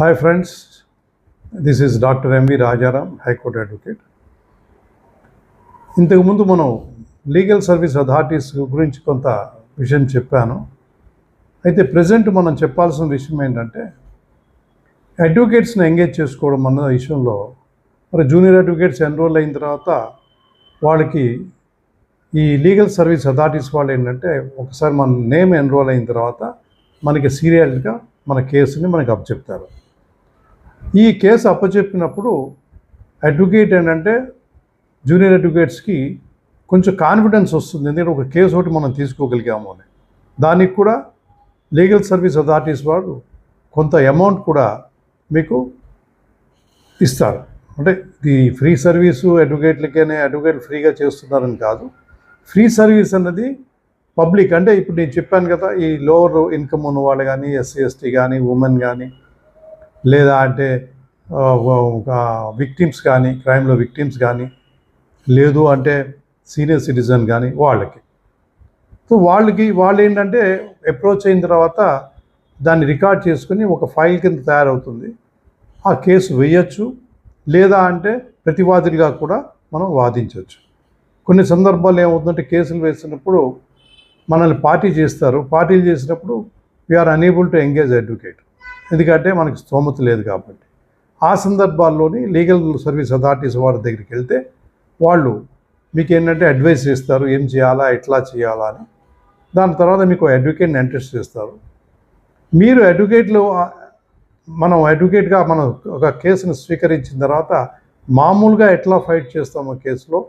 Hi friends, this is Dr. M.V. Rajaram, High Court Advocate. ఇంతకుముందు మనం legal service authorities గురించి కొంత విషయం చెప్పాను. అయితే ప్రజెంట్ మనం చెప్పాల్సిన విషయం ఏంటంటే అడ్వకేట్స్ని ఎంగేజ్ చేసుకోవడం అన్న విషయంలో మరి జూనియర్ అడ్వకేట్స్ ఎన్రోల్ అయిన తర్వాత వాళ్ళకి ఈ లీగల్ సర్వీస్ అథారిటీస్ వాళ్ళు ఏంటంటే ఒకసారి మన నేమ్ ఎన్రోల్ అయిన తర్వాత మనకి సీరియల్గా మన కేసుని మనకి అప్పచెప్తారు. ఈ కేసు అప్పచెప్పినప్పుడు అడ్వకేట్ ఏంటంటే జూనియర్ అడ్వకేట్స్కి కొంచెం కాన్ఫిడెన్స్ వస్తుంది, ఎందుకంటే ఒక కేసు ఒకటి మనం తీసుకోగలిగాము అని. దానికి కూడా లీగల్ సర్వీస్ అథారిటీస్ వాళ్ళు కొంత అమౌంట్ కూడా మీకు ఇస్తారు. అంటే ఈ ఫ్రీ సర్వీసు అడ్వకేట్లకేనే అడ్వకేట్ ఫ్రీగా చేస్తున్నారని కాదు. ఫ్రీ సర్వీస్ అన్నది పబ్లిక్, అంటే ఇప్పుడు నేను చెప్పాను కదా, ఈ లోవర్ ఇన్కమ్ ఉన్న వాళ్ళు కానీ, ఎస్సీ ఎస్టీ కానీ, ఉమెన్ కానీ, లేదా అంటే విక్టిమ్స్ కానీ, క్రైమ్లో విక్టిమ్స్ కానీ, లేదు అంటే సీనియర్ సిటిజన్ కానీ వాళ్ళకి. సో వాళ్ళు ఏంటంటే అప్రోచ్ అయిన తర్వాత దాన్ని రికార్డ్ చేసుకుని ఒక ఫైల్ కింద తయారవుతుంది. ఆ కేసు వేయచ్చు, లేదా అంటే ప్రతివాదులుగా కూడా మనం వాదించవచ్చు. కొన్ని సందర్భాలు ఏమవుతుందంటే కేసులు వేసినప్పుడు మనల్ని పార్టీలు చేసినప్పుడు we are unable to engage advocate, ఎందుకంటే మనకి స్తోమత లేదు కాబట్టి. ఆ సందర్భాల్లోని లీగల్ సర్వీస్ అథారిటీస్ వాళ్ళ దగ్గరికి వెళ్తే వాళ్ళు మీకు ఏంటంటే అడ్వైస్ చేస్తారు, ఏం చేయాలా, ఎట్లా చేయాలా అని. దాని తర్వాత మీకు అడ్వకేట్ని ఇంట్రెస్ట్ చేస్తారు. మీరు మనం అడ్వకేట్గా మనం ఒక కేసును స్వీకరించిన తర్వాత మామూలుగా ఎట్లా ఫైట్ చేస్తామో కేసులో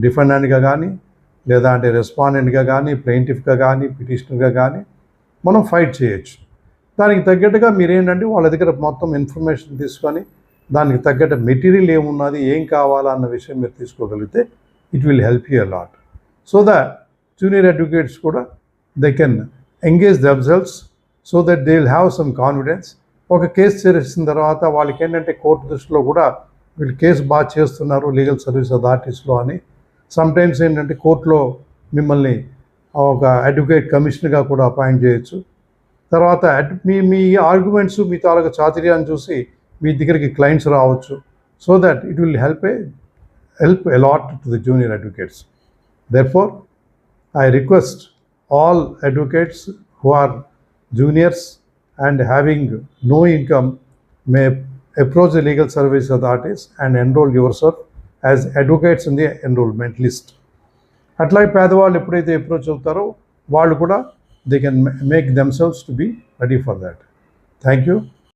డిఫెండెంట్గా కానీ, లేదా అంటే రెస్పాండెంట్గా కానీ, ప్లెయింటిఫ్గా కానీ, పిటిషనర్గా కానీ మనం ఫైట్ చేయొచ్చు. దానికి తగ్గట్టుగా మీరేంటంటే వాళ్ళ దగ్గర మొత్తం ఇన్ఫర్మేషన్ తీసుకొని దానికి తగ్గట్టు మెటీరియల్ ఏమున్నది, ఏం కావాలా అన్న విషయం మీరు తీసుకోగలిగితే it will help you a lot. So that junior advocates కూడా they can engage themselves so that they will have some confidence. ఒక కేసు చేసిన తర్వాత వాళ్ళకి ఏంటంటే కోర్టు దృష్టిలో కూడా వీళ్ళు కేసు బాగా చేస్తున్నారు లీగల్ సర్వీస్ అథారిటీస్లో అని. సమ్టైమ్స్ ఏంటంటే కోర్టులో మిమ్మల్ని ఒక అడ్వకేట్ కమిషనర్గా కూడా అపాయింట్ చేయొచ్చు. తర్వాత మీ ఆర్గ్యుమెంట్స్, మీ తాలూకా చాతుర్యాన్ని చూసి మీ దగ్గరికి క్లయింట్స్ రావచ్చు. So that it will help a lot to the junior advocates. Therefore I request all advocates who are juniors and having no income may approach the legal service authorities and enroll yourself as advocates in the enrollment list. అట్లాగే పేదవాళ్ళు ఎప్పుడైతే approach అవుతారో వాళ్ళు కూడా they can make themselves to be ready for that. Thank you.